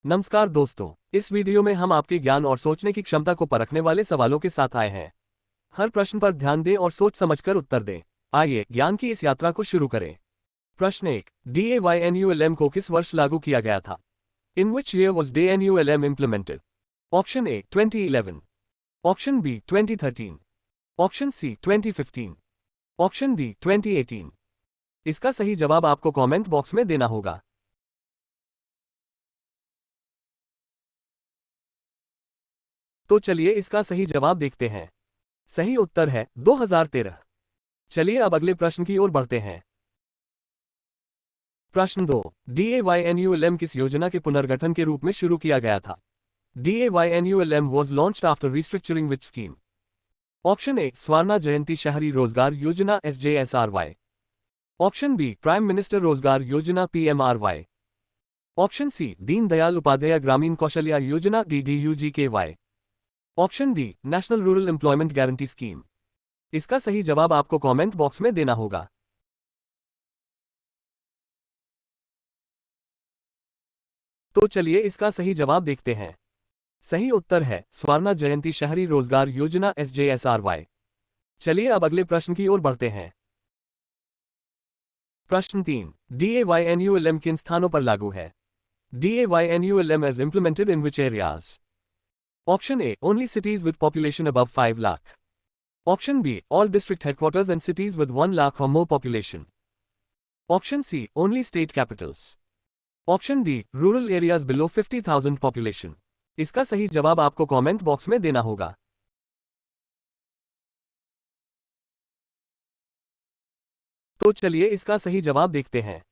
नमस्कार दोस्तों, इस वीडियो में हम आपके ज्ञान और सोचने की क्षमता को परखने वाले सवालों के साथ आए हैं। हर प्रश्न पर ध्यान दें और सोच समझकर उत्तर दें। आइए ज्ञान की इस यात्रा को शुरू करें। प्रश्न 1, DAYNULM को किस वर्ष लागू किया गया था? In which year was DANULM implemented? Option A 2011, option B 2013, option C 2015, option D 2018। इसका सही जवाब आपको कमेंट बॉक्स में देना होगा। तो चलिए इसका सही जवाब देखते हैं। सही उत्तर है 2013। चलिए अब अगले प्रश्न की ओर बढ़ते हैं। प्रश्न 2, DAYNULM किस योजना के पुनर्गठन के रूप में शुरू किया गया था? DAYNULM was launched after restructuring which scheme? Option A Swarna Jayanti Shahari Rozgar Yojana SJSRY, option B prime minister Rozgar Yojana PMRY, option C Deendayal Upadhyaya Grameen Kaushalya Yojana DDUGKY, option D national rural employment guarantee scheme. इसका सही जवाब आपको कमेंट बॉक्स में देना होगा। तो चलिए इसका सही जवाब देखते हैं। सही उत्तर है स्वर्णा जयंती शहरी रोजगार योजना SJSRY। चलिए अब अगले प्रश्न की ओर बढ़ते हैं। प्रश्न 3, DAYNULM किन स्थानों पर लागू है? DAYNULM is implemented in which areas? Option A only cities with population above 5 lakh, option B all district headquarters and cities with 1 lakh और more population, option C only state capitals, option D rural areas below 50,000 population. इसका सही जवाब आपको comment box में देना होगा। तो चलिए इसका सही जवाब देखते हैं।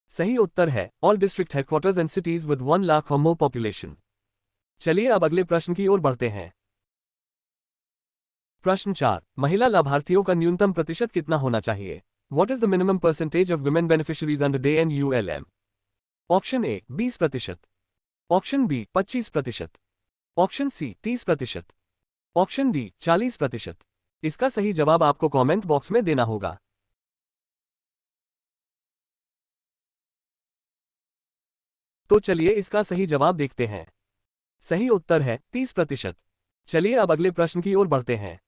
सही उत्तर है all district headquarters and cities with 1 lakh और मोर पॉपुलेशन। चलिए अब अगले प्रश्न की ओर बढ़ते हैं। प्रश्न 4, महिला लाभार्थियों का न्यूनतम प्रतिशत कितना होना चाहिए? What is the minimum percentage of women beneficiaries under DANULM? Option A 20%, option B 25%, option C 30%, option D 40%। इसका सही जवाब आपको कमेंट बॉक्स में देना होगा। तो चलिए इसका सही जवाब देखते हैं। सही उत्तर है 30%। चलिए अब अगले प्रश्न की ओर बढ़ते हैं।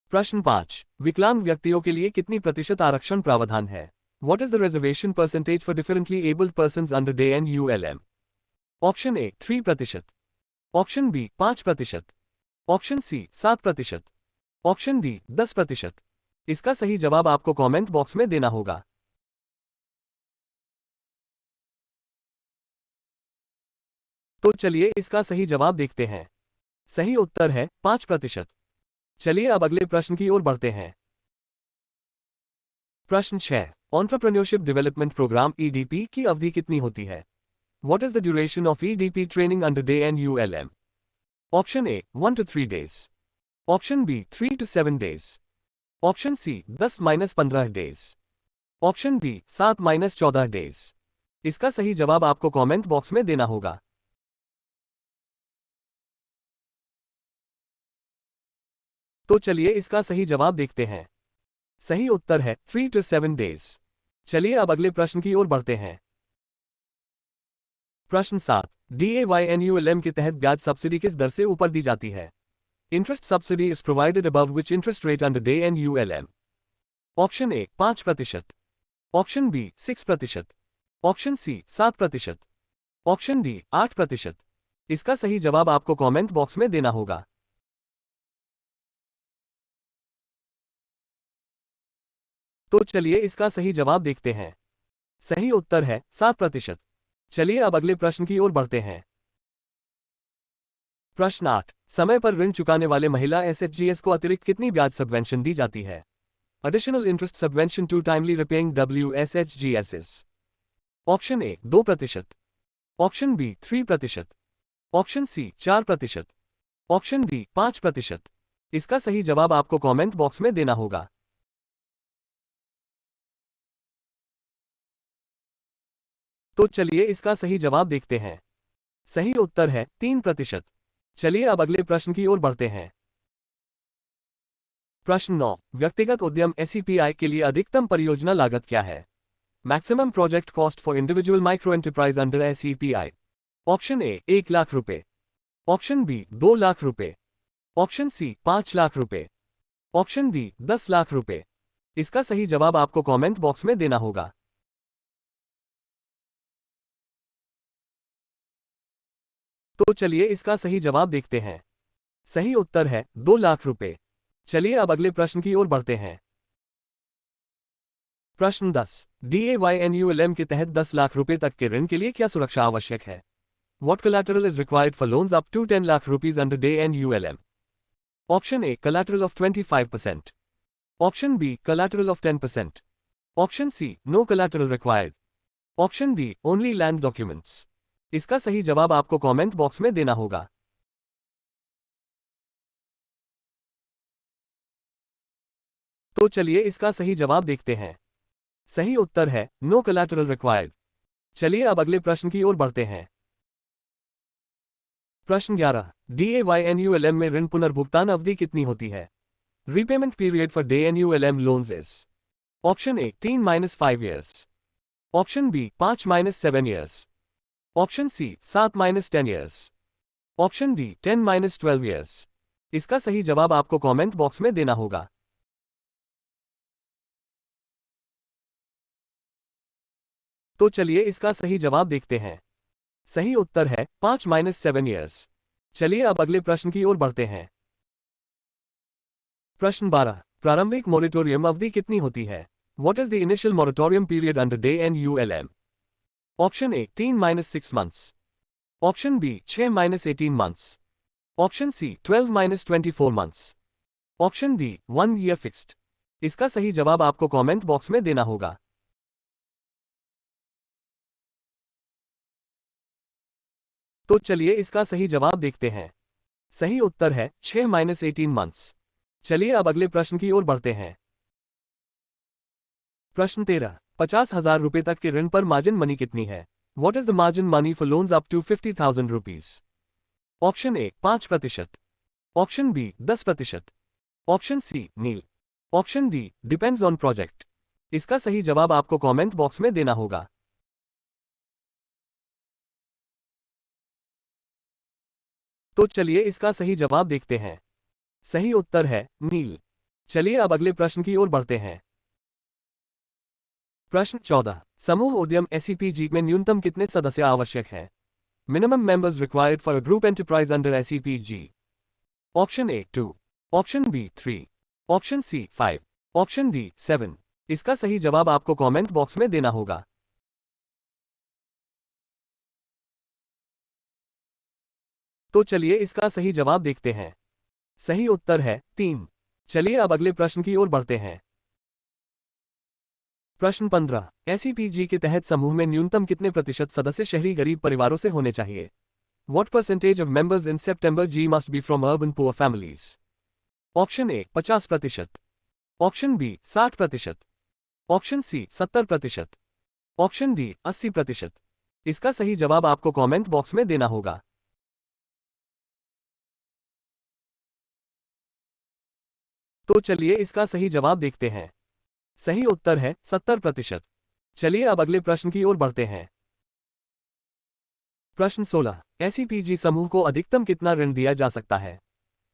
प्रश्न 5, विकलांग व्यक्तियों के लिए कितनी प्रतिशत आरक्षण प्रावधान है? What is the reservation percentage for differently abled persons under DANULM? Option A 3%, option B 5%, option C 7%, option D 10%। इसका सही जवाब आपको कमेंट बॉक्स में देना होगा। तो चलिए इसका सही जवाब देखते हैं। सही उत्तर है 5%। चलिए अब अगले प्रश्न की ओर बढ़ते हैं। प्रश्न 6, एंटरप्रेन्योरशिप डेवलपमेंट प्रोग्राम EDP की अवधि कितनी होती है? What is the duration of EDP training under DANULM? Option A 1 to 3 days, option B 3 to 7 days, option C 10-15 days, option D 7-14 days। इसका सही जवाब आपको कमेंट बॉक्स में देना होगा। तो चलिए इसका सही जवाब देखते हैं। सही उत्तर है 3 to 7 days। चलिए अब अगले प्रश्न की ओर बढ़ते हैं। प्रश्न 7, DAYNULM के तहत ब्याज सब्सिडी किस दर से ऊपर दी जाती है? Interest subsidy is provided above which interest rate under DANULM? Option A 5%, option B 6%, option C 7%, option D 8%। इसका सही जवाब आपको कमेंट बॉक्स में देना होगा। तो चलिए इसका सही जवाब देखते हैं। सही उत्तर है 7%। चलिए अब अगले प्रश्न की ओर बढ़ते हैं। प्रश्न 8, समय पर ऋण चुकाने वाले महिला SHGs को अतिरिक्त कितनी ब्याज सबवेंशन दी जाती है? Additional interest subvention to timely repaying WSHGs। Option A 2%, option B 3%, option C 4%, option D 5%। इसका सही जवाब आपको कमेंट बॉक्स में देना होगा। तो चलिए इसका सही जवाब देखते हैं। सही उत्तर है 3%। चलिए अब अगले प्रश्न की ओर बढ़ते हैं। प्रश्न 9, व्यक्तिगत उद्यम SEPI के लिए अधिकतम परियोजना लागत क्या है? Maximum project cost for individual micro enterprise under SEPI। Option A 1 lakh रुपए, ऑप्शन बी 2 लाख रुपए, ऑप्शन सी 5 लाख रुपए, ऑप्शन डी 10 लाख रुपए। इसका सही जवाब आपको कमेंट बॉक्स में देना होगा। तो चलिए इसका सही जवाब देखते हैं। सही उत्तर है 2 लाख रुपए। चलिए अब अगले प्रश्न की ओर बढ़ते हैं। प्रश्न 10। DAYNULM के तहत 10 लाख रुपए तक के ऋण के लिए क्या सुरक्षा आवश्यक है? What collateral is required for loans up to 10 lakh rupees under DANULM? Option A, collateral of 25%. Option B, collateral of 10%. Option C, no collateral required. Option D, only land documents. इसका सही जवाब आपको कमेंट बॉक्स में देना होगा। तो चलिए इसका सही जवाब देखते हैं। सही उत्तर है नो collateral required। चलिए अब अगले प्रश्न की ओर बढ़ते हैं। प्रश्न 11। DAYNULM में ऋण पुनर्भुगतान अवधि कितनी होती है? Repayment period for DANULM loans is. Option A 3-5 years, option B 5-7 years, option C 7-10 years, option D 10-12 years. इसका सही जवाब आपको कमेंट बॉक्स में देना होगा। तो चलिए इसका सही जवाब देखते हैं। सही उत्तर है 5-7 ईयर्स। चलिए अब अगले प्रश्न की ओर बढ़ते हैं। प्रश्न 12। प्रारंभिक मोरेटोरियम अवधि कितनी होती है? What is the initial moratorium period under DANULM? Option A 3-6 months, option B 6-18 months, option C 12-24 months, option D 1 year fixed। इसका सही जवाब आपको कमेंट बॉक्स में देना होगा। तो चलिए इसका सही जवाब देखते हैं। सही उत्तर है 6-18 months। चलिए अब अगले प्रश्न की ओर बढ़ते हैं। प्रश्न 13। 50,000 रुपए तक के ऋण पर मार्जिन मनी कितनी है? What is the margin money for loans up to 50,000 rupees? Option A 5%, option B 10%, option C nil, option D depends on project. इसका सही जवाब आपको कमेंट बॉक्स में देना होगा। तो चलिए इसका सही जवाब देखते हैं। सही उत्तर है नील। चलिए अब अगले प्रश्न की ओर बढ़ते हैं। प्रश्न 14। समूह उद्यम SEPG में न्यूनतम कितने सदस्य आवश्यक हैं? Minimum members required for a group enterprise under SEPG। Option A 2, option B 3, option C 5, option D 7। इसका सही जवाब आपको कमेंट बॉक्स में देना होगा। तो चलिए इसका सही जवाब देखते हैं। सही उत्तर है 3। चलिए अब अगले प्रश्न की ओर बढ़ते हैं। प्रश्न 15। SEPG के तहत समूह में न्यूनतम कितने प्रतिशत सदस्य शहरी गरीब परिवारों से होने चाहिए? What percentage of members in September G must be from urban poor families? Option A 50%, option B 60%, option C 70%, option D 80%। इसका सही जवाब आपको कमेंट बॉक्स में देना होगा। तो चलिए इसका सही जवाब देखते हैं। सही उत्तर है 70%। चलिए अब अगले प्रश्न की ओर बढ़ते हैं। प्रश्न 16। SEPG समूह को अधिकतम कितना ऋण दिया जा सकता है?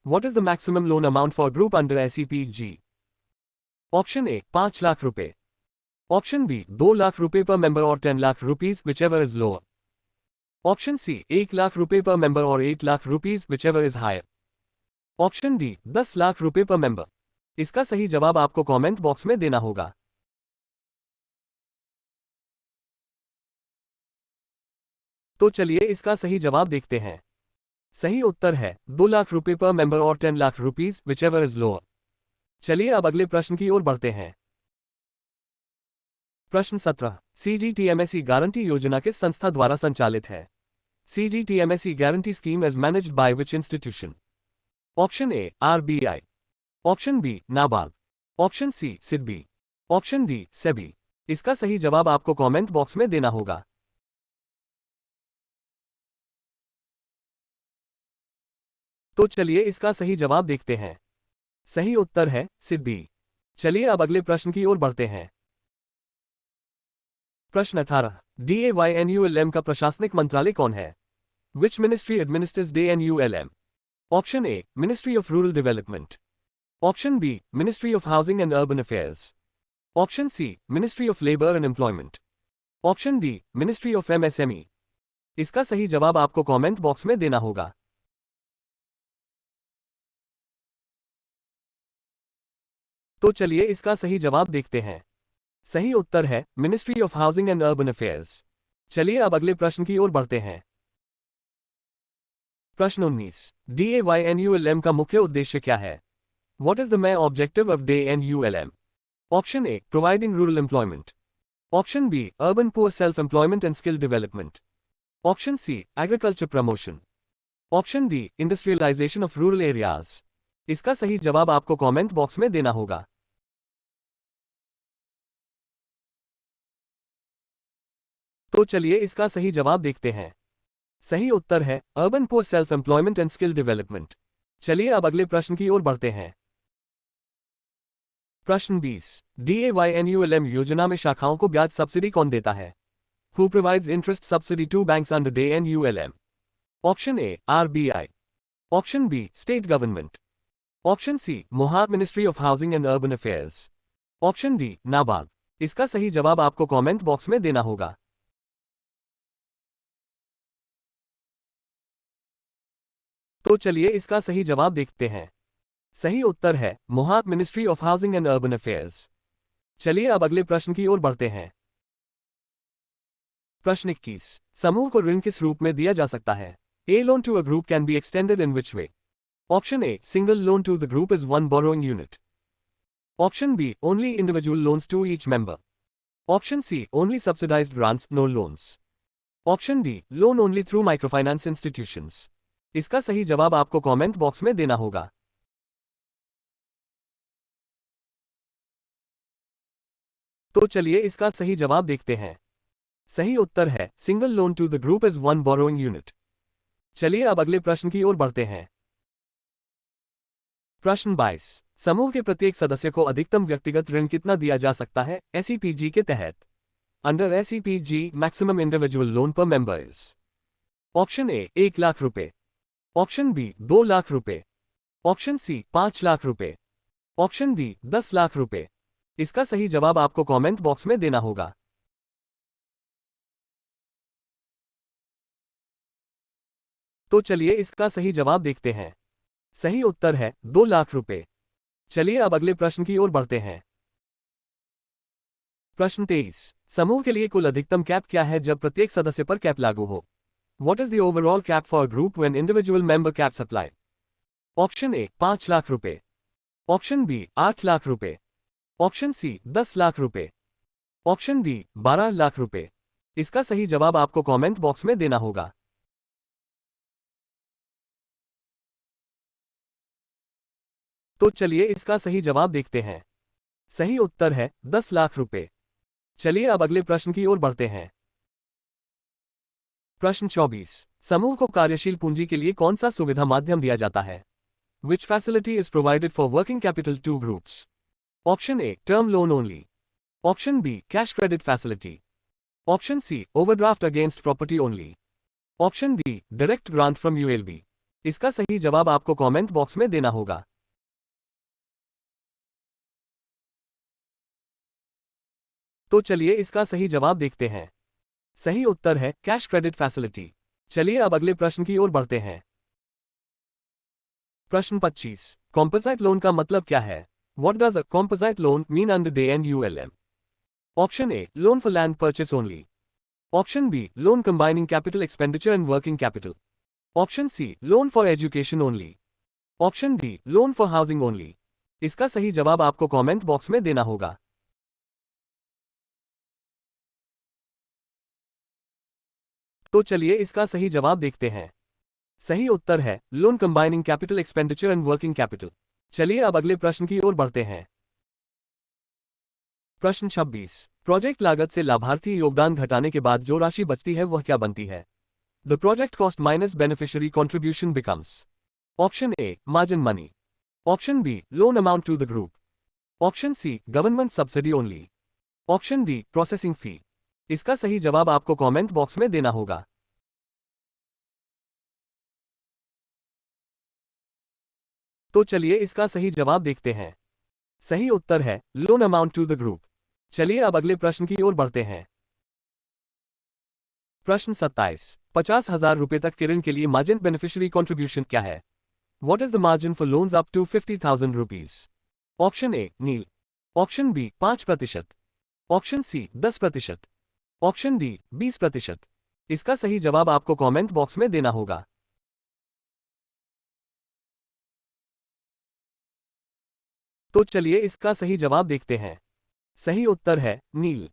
What is the maximum loan amount for group under SEPG? Option A 5 lakh रुपए, ऑप्शन बी 2 लाख रुपए पर मेंबर और 10 lakh rupees whichever is lower, option C 1 lakh रुपए पर मेंबर और 8 lakh rupees whichever is higher, option D 10 lakh रुपए पर मेंबर। इसका सही जवाब आपको कमेंट बॉक्स में देना होगा। तो चलिए इसका सही जवाब देखते हैं। सही उत्तर है 2 लाख रुपए पर मेंबर और 10 lakh rupees whichever is lower। चलिए अब अगले प्रश्न की ओर बढ़ते हैं। प्रश्न 17। CGTMSE गारंटी योजना किस संस्था द्वारा संचालित है? CGTMSE guarantee scheme is managed by which institution? Option A RBI, option B NABARD, option C SIDBI, option D SEBI. इसका सही जवाब आपको कमेंट बॉक्स में देना होगा। तो चलिए इसका सही जवाब देखते हैं। सही उत्तर है सिडबी। चलिए अब अगले प्रश्न की ओर बढ़ते हैं। प्रश्न 18। DAYNULM का प्रशासनिक मंत्रालय कौन है? Which ministry administrates DANULM? Option A ministry of rural development, option B ministry of housing and urban affairs, option C ministry of labour and employment, option D ministry of MSME। इसका सही जवाब आपको comment box में देना होगा। तो चलिए इसका सही जवाब देखते हैं। सही उत्तर है ministry of housing and urban affairs. चलिए अब अगले प्रश्न की ओर बढ़ते हैं। प्रश्न 19। DAYNULM का मुख्य उद्देश्य क्या है? What is the main objective of DANULM? Option A providing rural employment, option B urban poor self employment and skill development, option C agriculture promotion, option D industrialisation of rural areas. इसका सही जवाब आपको comment box में देना होगा। तो चलिए इसका सही जवाब देखते हैं। सही उत्तर है urban poor self employment and skill development. चलिए अब अगले प्रश्न की ओर बढ़ते हैं। प्रश्न 20। DAYNULM योजना में शाखाओं को ब्याज सब्सिडी कौन देता है? Who provides interest subsidy to banks under DANULM? Option A RBI, option B state government, option C मोहात ministry of housing and urban affairs, option D NABARD. इसका सही जवाब आपको कमेंट बॉक्स में देना होगा। तो चलिए इसका सही जवाब देखते हैं। सही उत्तर है मोहात ministry of housing and urban affairs. चलिए अब अगले प्रश्न की ओर बढ़ते हैं। प्रश्न 21। समूह को ऋण किस रूप में दिया जा सकता है? A loan to a group can be extended in which way? Option A single loan to the group is one borrowing unit, option B only individual loans to each member, option C only subsidised grants no loans, option D loan only through microfinance institutions. इसका सही जवाब आपको comment box में देना होगा। तो चलिए इसका सही जवाब देखते हैं। सही उत्तर है single loan to the group is one borrowing unit. चलिए अब अगले प्रश्न की ओर बढ़ते हैं। प्रश्न 22। समूह के प्रत्येक सदस्य को अधिकतम व्यक्तिगत ऋण कितना दिया जा सकता है SEPG के तहत? Under SEPG maximum individual loan per member is? Option A 1 lakh रुपए, ऑप्शन बी 2 लाख रुपए, ऑप्शन सी 5 लाख रुपए, ऑप्शन डी 10 लाख रुपए। इसका सही जवाब आपको कमेंट बॉक्स में देना होगा। तो चलिए इसका सही जवाब देखते हैं। सही उत्तर है 2 लाख रुपए। चलिए अब अगले प्रश्न की ओर बढ़ते हैं। प्रश्न 23। समूह के लिए कुल अधिकतम कैप क्या है जब प्रत्येक सदस्य पर कैप लागू हो? What is the overall cap for a group when individual member caps apply? Option A 5 lakh रुपए, ऑप्शन बी 8 लाख रुपए, ऑप्शन सी 10 लाख रुपए, ऑप्शन डी 12 लाख रुपए। इसका सही जवाब आपको कमेंट बॉक्स में देना होगा। तो चलिए इसका सही जवाब देखते हैं। सही उत्तर है 10 लाख रुपए। चलिए अब अगले प्रश्न की ओर बढ़ते हैं। प्रश्न 24। समूह को कार्यशील पूंजी के लिए कौन सा सुविधा माध्यम दिया जाता है? Which facility is provided for working capital to groups? Option A term loan only, option B cash credit facility, option C overdraft against property only, option D direct grant from ULB। इसका सही जवाब आपको comment box में देना होगा। तो चलिए इसका सही जवाब देखते हैं। सही उत्तर है कैश क्रेडिट फैसिलिटी। चलिए अब अगले प्रश्न की ओर बढ़ते हैं। प्रश्न 25। कॉम्पोजिट लोन का मतलब क्या है? What does a composite loan mean under DANULM? Option A loan for land purchase only, option B loan combining capital expenditure and working capital, option C loan for education only, option D loan for housing only. इसका सही जवाब आपको comment box में देना होगा। तो चलिए इसका सही जवाब देखते हैं। सही उत्तर है loan combining capital expenditure and working capital. चलिए अब अगले प्रश्न की ओर बढ़ते हैं। प्रश्न 26। प्रोजेक्ट लागत से लाभार्थी योगदान घटाने के बाद जो राशि बचती है वह क्या बनती है? The project cost minus beneficiary contribution becomes? Option A margin money, option B loan amount to the group, option C government subsidy only, option D processing fee. इसका सही जवाब आपको कमेंट बॉक्स में देना होगा। तो चलिए इसका सही जवाब देखते हैं। सही उत्तर है loan amount to the group. चलिए अब अगले प्रश्न की ओर बढ़ते हैं। प्रश्न 27। 50,000 रुपए तक के ऋण के लिए मार्जिन बेनिफिशियरी कॉन्ट्रीब्यूशन क्या है? What is the margin for loans up to 50,000 rupees? Option A nil, option B 5%, option C 10%, option D 20%। इसका सही जवाब आपको कमेंट बॉक्स में देना होगा। तो चलिए इसका सही जवाब देखते हैं। सही उत्तर है नील।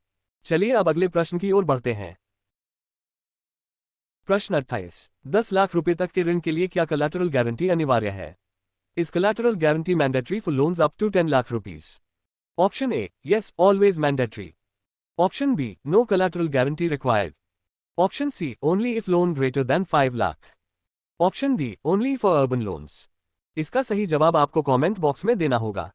चलिए अब अगले प्रश्न की ओर बढ़ते हैं। प्रश्न 28। 10 लाख रुपए तक के ऋण के लिए क्या कोलैटरल गारंटी अनिवार्य है? Is collateral guarantee mandatory for loans up to 10 lakh rupees? Option A, yes, always mandatory. Option B, no collateral guarantee required. Option C, only if loan greater than 5 lakh. Option D, only for urban loans. इसका सही जवाब आपको comment box में देना होगा।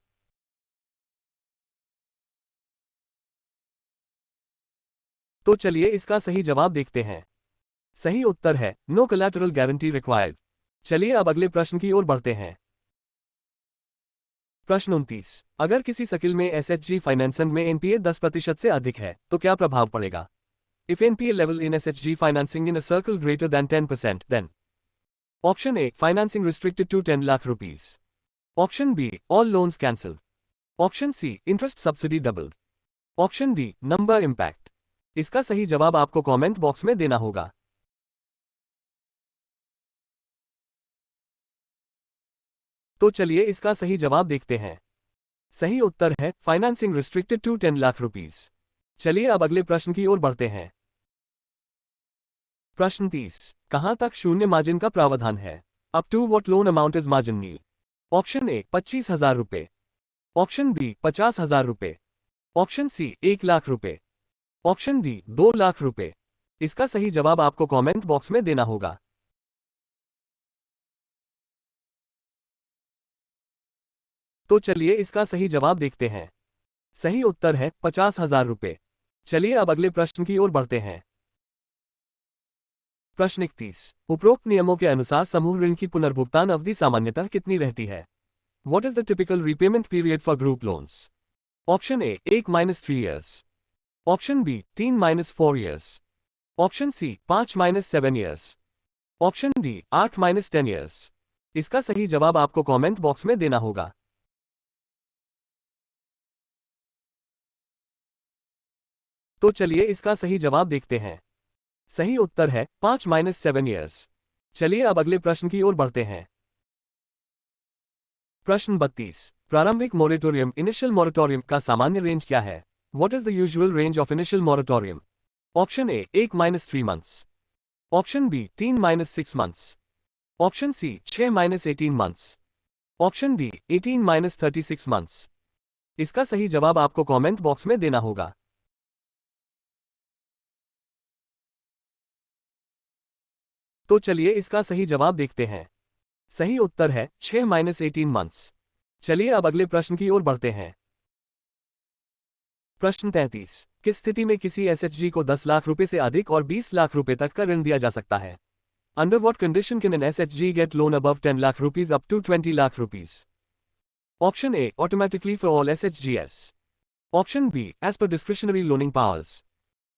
तो चलिए इसका सही जवाब देखते हैं। सही उत्तर है नो कोलैटरल गारंटी रिक्वायर्ड। चलिए अब अगले प्रश्न की ओर बढ़ते हैं। प्रश्न 29। अगर किसी शकिल में एसएचजी फाइनेंसिंग में एनपीए 10% से अधिक है तो क्या प्रभाव पड़ेगा? If NPA level in SHG financing in a circle greater than 10% than option A financing restricted to 10 lakh rupees, option B all loans cancel, option C interest subsidy doubled, option D number impact. इसका सही जवाब आपको comment box में देना होगा। तो चलिए इसका सही जवाब देखते हैं। सही उत्तर है financing restricted to 10 lakh rupees. चलिए अब अगले प्रश्न की ओर बढ़ते हैं। प्रश्न 30। कहां तक शून्य मार्जिन का प्रावधान है? Up to what loan amount is margin nil? Option A 25,000 रुपए, ऑप्शन बी 50,000 रुपए, ऑप्शन सी 1 लाख रुपए, ऑप्शन डी 2 लाख रुपए। इसका सही जवाब आपको कमेंट बॉक्स में देना होगा। तो चलिए इसका सही जवाब देखते हैं। सही उत्तर है 50,000 रुपए। चलिए अब अगले प्रश्न की ओर बढ़ते हैं। प्रश्न 31। उपरोक्त नियमों के अनुसार समूह ऋण की पुनर्भुगतान अवधि सामान्यतः कितनी रहती है? What is the typical repayment period for group loans? Option A 1-3 years, option B 3-4 years, option C 5-7 years, option D 8-10 years। इसका सही जवाब आपको कमेंट बॉक्स में देना होगा। तो चलिए इसका सही जवाब देखते हैं। सही उत्तर है 5-7 years। चलिए अब अगले प्रश्न की ओर बढ़ते हैं। प्रश्न 32। प्रारंभिक मोरेटोरियम इनिशियल मोरेटोरियम का सामान्य रेंज क्या है? What is the usual range of initial moratorium? Option A 1-3 months, option B 3-6 months, option C 6-18 months, option D 18-36 months। इसका सही जवाब आपको कमेंट बॉक्स में देना होगा। तो चलिए इसका सही जवाब देखते हैं। सही उत्तर है 6-18 months। चलिए अब अगले प्रश्न की ओर बढ़ते हैं। प्रश्न 33। किस स्थिति में किसी एसएचजी को 10 लाख रुपए से अधिक और 20 लाख रुपए तक का ऋण दिया जा सकता है? Under what condition can an SHG get loan above 10 lakh rupees up to 20 lakh rupees? Option A automatically for all एसएचजीएस, option B as per discretionary loaning powers,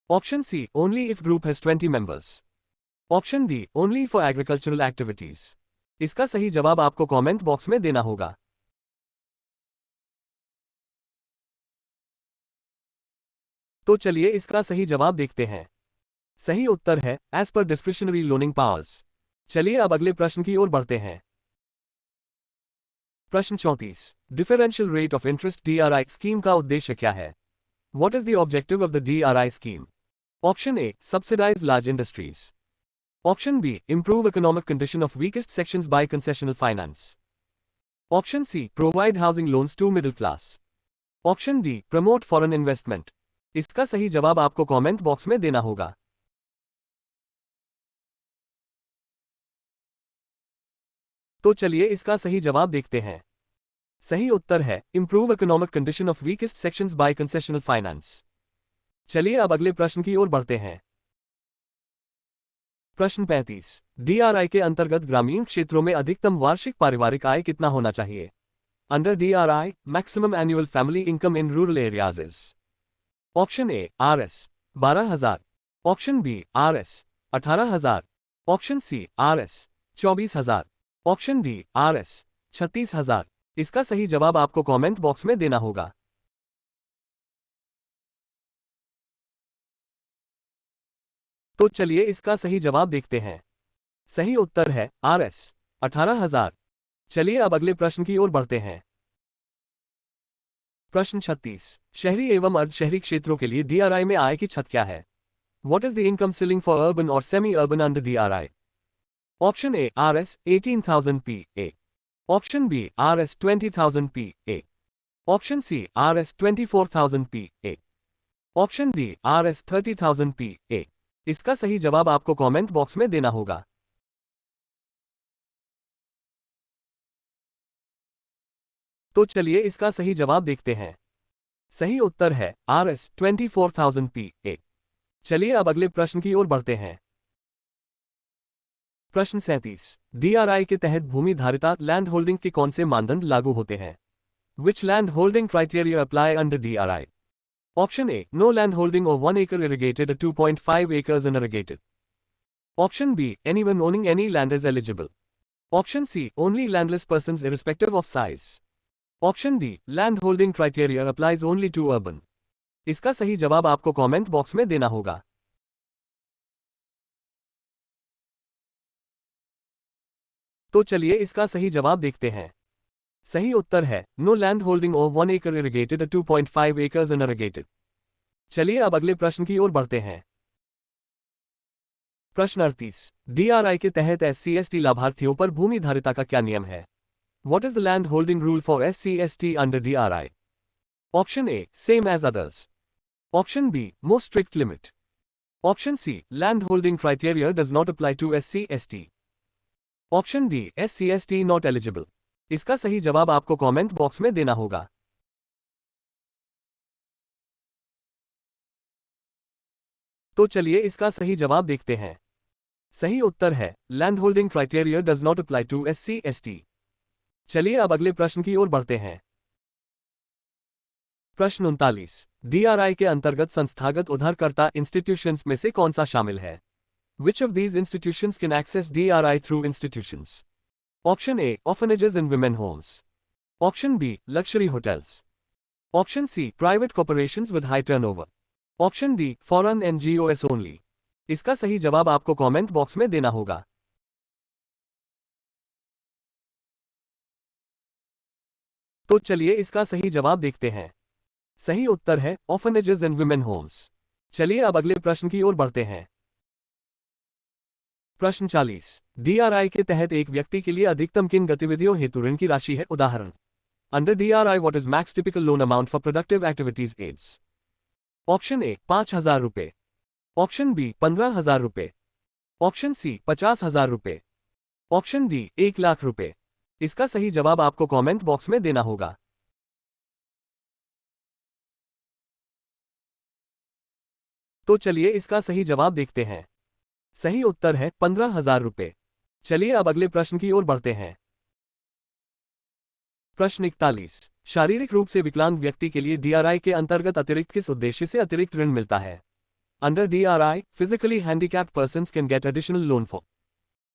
option C only if group has 20 members, option D only for agricultural activities. इसका सही जवाब आपको comment box में देना होगा। तो चलिए इसका सही जवाब देखते हैं। सही उत्तर है as per discretionary loaning powers. चलिए अब अगले प्रश्न की ओर बढ़ते हैं। प्रश्न 34। Differential rate of interest DRI scheme का उद्देश्य क्या है? What is the objective of the DRI scheme? Option A subsidise large industries, option B improve economic condition of weakest sections by concessional finance, option C provide housing loans to middle class, option D promote foreign investment. इसका सही जवाब आपको comment box में देना होगा। तो चलिए इसका सही जवाब देखते हैं। सही उत्तर है improve economic condition of weakest sections by concessional finance. चलिए अब अगले प्रश्न की ओर बढ़ते हैं। प्रश्न 35। डीआरआई के अंतर्गत ग्रामीण क्षेत्रों में अधिकतम वार्षिक पारिवारिक आय कितना होना चाहिए? Under DRI, maximum annual family income in rural areas is. Option A RS 12,000, option B RS 18,000, option C RS 24,000, option D RS 36,000। इसका सही जवाब आपको कमेंट बॉक्स में देना होगा। तो चलिए इसका सही जवाब देखते हैं। सही उत्तर है आरएस 18,000। चलिए अब अगले प्रश्न की ओर बढ़ते हैं। प्रश्न 36। शहरी एवं अर्धशहरी क्षेत्रों के लिए डीआरआई में आय की छत क्या है? What is the income ceiling for urban or semi-urban under DRI? Option A Rs 18,000 PA. Option B Rs 20,000 PA. Option C Rs 24,000 PA. Option D Rs 30,000 PA। इसका सही जवाब आपको कमेंट बॉक्स में देना होगा। तो चलिए इसका सही जवाब देखते हैं। सही उत्तर है Rs 24,000 PA। चलिए अब अगले प्रश्न की ओर बढ़ते हैं। प्रश्न 37। डीआरआई के तहत भूमि धारिता लैंड होल्डिंग के कौन से मानदंड लागू होते हैं? Which land holding criteria apply under DRI? Option A no land holding of 1 acre irrigated or 2.5 acres unirrigated. Option B anyone owning any land is eligible. Option C only landless persons irrespective of size. Option D land holding criteria applies only to urban. इसका सही जवाब आपको comment box में देना होगा। तो चलिए इसका सही जवाब देखते हैं। सही उत्तर है no land holding of 1 acre irrigated or 2.5 acres unirrigated। चलिए अब अगले प्रश्न की ओर बढ़ते हैं। प्रश्न 38। डीआरआई के तहत SC/ST लाभार्थियों पर भूमि धारिता का क्या नियम है? What is the land holding rule for SC/ST under DRI? Option A same as others. Option B more strict limit. Option C land holding criteria does not apply to SC/ST. Option D SC/ST not eligible। इसका सही जवाब आपको comment box में देना होगा। तो चलिए इसका सही जवाब देखते हैं। सही उत्तर है land holding criteria does not apply to SC/ST। चलिए अब अगले प्रश्न की ओर बढ़ते हैं। प्रश्न 39। डीआरआई के अंतर्गत संस्थागत उधारकर्ता इंस्टीट्यूशंस में से कौन सा शामिल है? Which of these institutions can access DRI through institutions? Option A orphanages and women homes. Option B luxury hotels. Option C private corporations with high turnover. Option D foreign NGOs only। इसका सही जवाब आपको comment box में देना होगा। तो चलिए इसका सही जवाब देखते हैं। सही उत्तर है ऑर्फनेजेस एंड विमेन होम्स। चलिए अब अगले प्रश्न की ओर बढ़ते हैं। प्रश्न 40। डीआरआई के तहत एक व्यक्ति के लिए अधिकतम किन गतिविधियों हेतु ऋण की राशि है? उदाहरण under DRI what is max typical loan amount for productive activities aids? Option A 5,000 रुपए, ऑप्शन बी 15,000 रुपए, ऑप्शन सी 50,000 रुपए, ऑप्शन डी 1,00,000 रुपए। इसका सही जवाब आपको कमेंट बॉक्स में देना होगा। तो चलिए इसका सही जवाब देखते हैं। सही उत्तर है 15,000 रुपए। चलिए अब अगले प्रश्न की ओर बढ़ते हैं। प्रश्न 41। शारीरिक रूप से विकलांग व्यक्ति के लिए डीआरआई के अंतर्गत अतिरिक्त किस उद्देश्य से अतिरिक्त ऋण मिलता है? Under DRI physically handicapped persons can get additional loan for.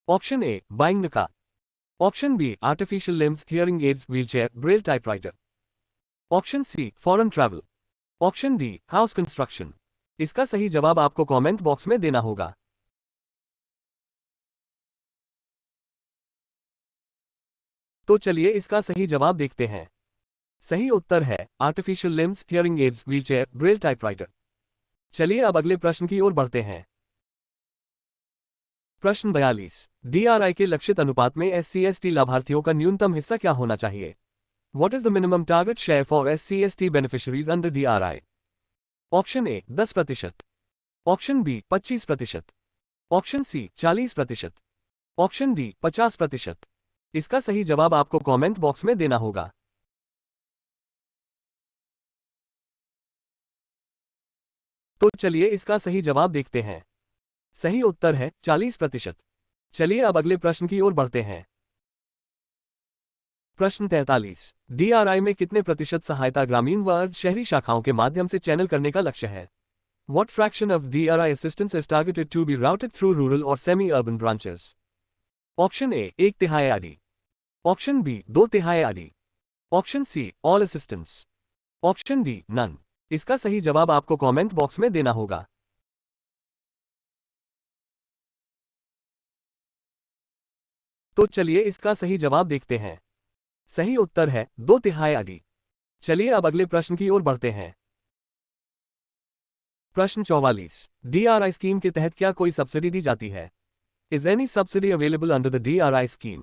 Option A buying the car, option B artificial limbs hearing aids wheelchair braille typewriter, option C foreign travel, option D house construction. इसका सही जवाब आपको comment box में देना होगा। तो चलिए इसका सही जवाब देखते हैं। सही उत्तर है artificial limbs hearing aids wheelchair braille typewriter. चलिए अब अगले प्रश्न की ओर बढ़ते हैं। प्रश्न 42। डीआरआई के लक्षित अनुपात में SC/ST लाभार्थियों का न्यूनतम हिस्सा क्या होना चाहिए? What is the minimum target share for SC/ST beneficiaries under DRI? Option A 10%, option B 25%, option C 40%, option D 50%। इसका सही जवाब आपको कमेंट बॉक्स में देना होगा। तो चलिए इसका सही जवाब देखते हैं। सही उत्तर है 40%। चलिए अब अगले प्रश्न की ओर बढ़ते हैं। प्रश्न 43। डीआरआई में कितने प्रतिशत सहायता ग्रामीण व अर्ध शहरी शाखाओं के माध्यम से चैनल करने का लक्ष्य है? What fraction of DRI assistance is targeted to be routed through rural or semi-urban branches? ऑप्शन ए 1/3 आदि, ऑप्शन बी 2/3 आदि, option C all assistance, option D none. इसका सही जवाब आपको कमेंट बॉक्स में देना होगा। तो चलिए इसका सही जवाब देखते हैं। सही उत्तर है 2/3 आदि। चलिए अब अगले प्रश्न की ओर बढ़ते हैं। प्रश्न 44। डीआरआई स्कीम के तहत क्या कोई सब्सिडी दी जाती है? Is any subsidy available under the DRI scheme?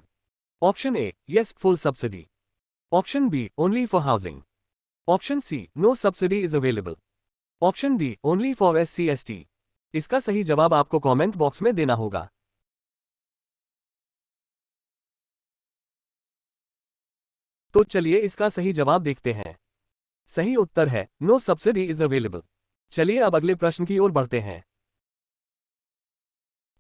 Option A, yes, full subsidy. Option B, only for housing. Option C, no subsidy is available. Option D, only for SC/ST. इसका सही जवाब आपको कमेंट बॉक्स में देना होगा। तो चलिए इसका सही जवाब देखते हैं। सही उत्तर है नो सब्सिडी इज अवेलेबल। चलिए अब अगले प्रश्न की ओर बढ़ते हैं।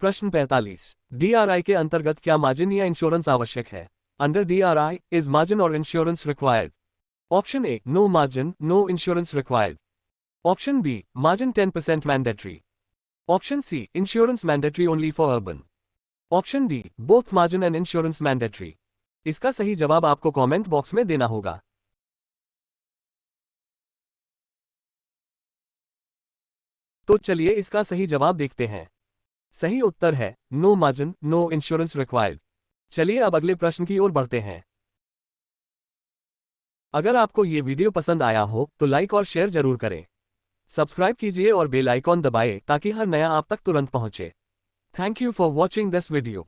प्रश्न 45। डीआरआई के अंतर्गत क्या मार्जिन या इंश्योरेंस आवश्यक है? Under DRI is margin or insurance required? Option A no margin no insurance required. Option B margin 10% mandatory. Option C insurance mandatory only for urban. Option D both margin and insurance mandatory. इसका सही जवाब आपको comment box में देना होगा। तो चलिए इसका सही जवाब देखते हैं। सही उत्तर है no margin no insurance required. चलिए अब अगले प्रश्न की ओर बढ़ते हैं। अगर आपको ये वीडियो पसंद आया हो तो लाइक और शेयर जरूर करें। सब्सक्राइब कीजिए और बेल आइकॉन दबाएं ताकि हर नया आप तक तुरंत पहुंचे। Thank you for watching this video.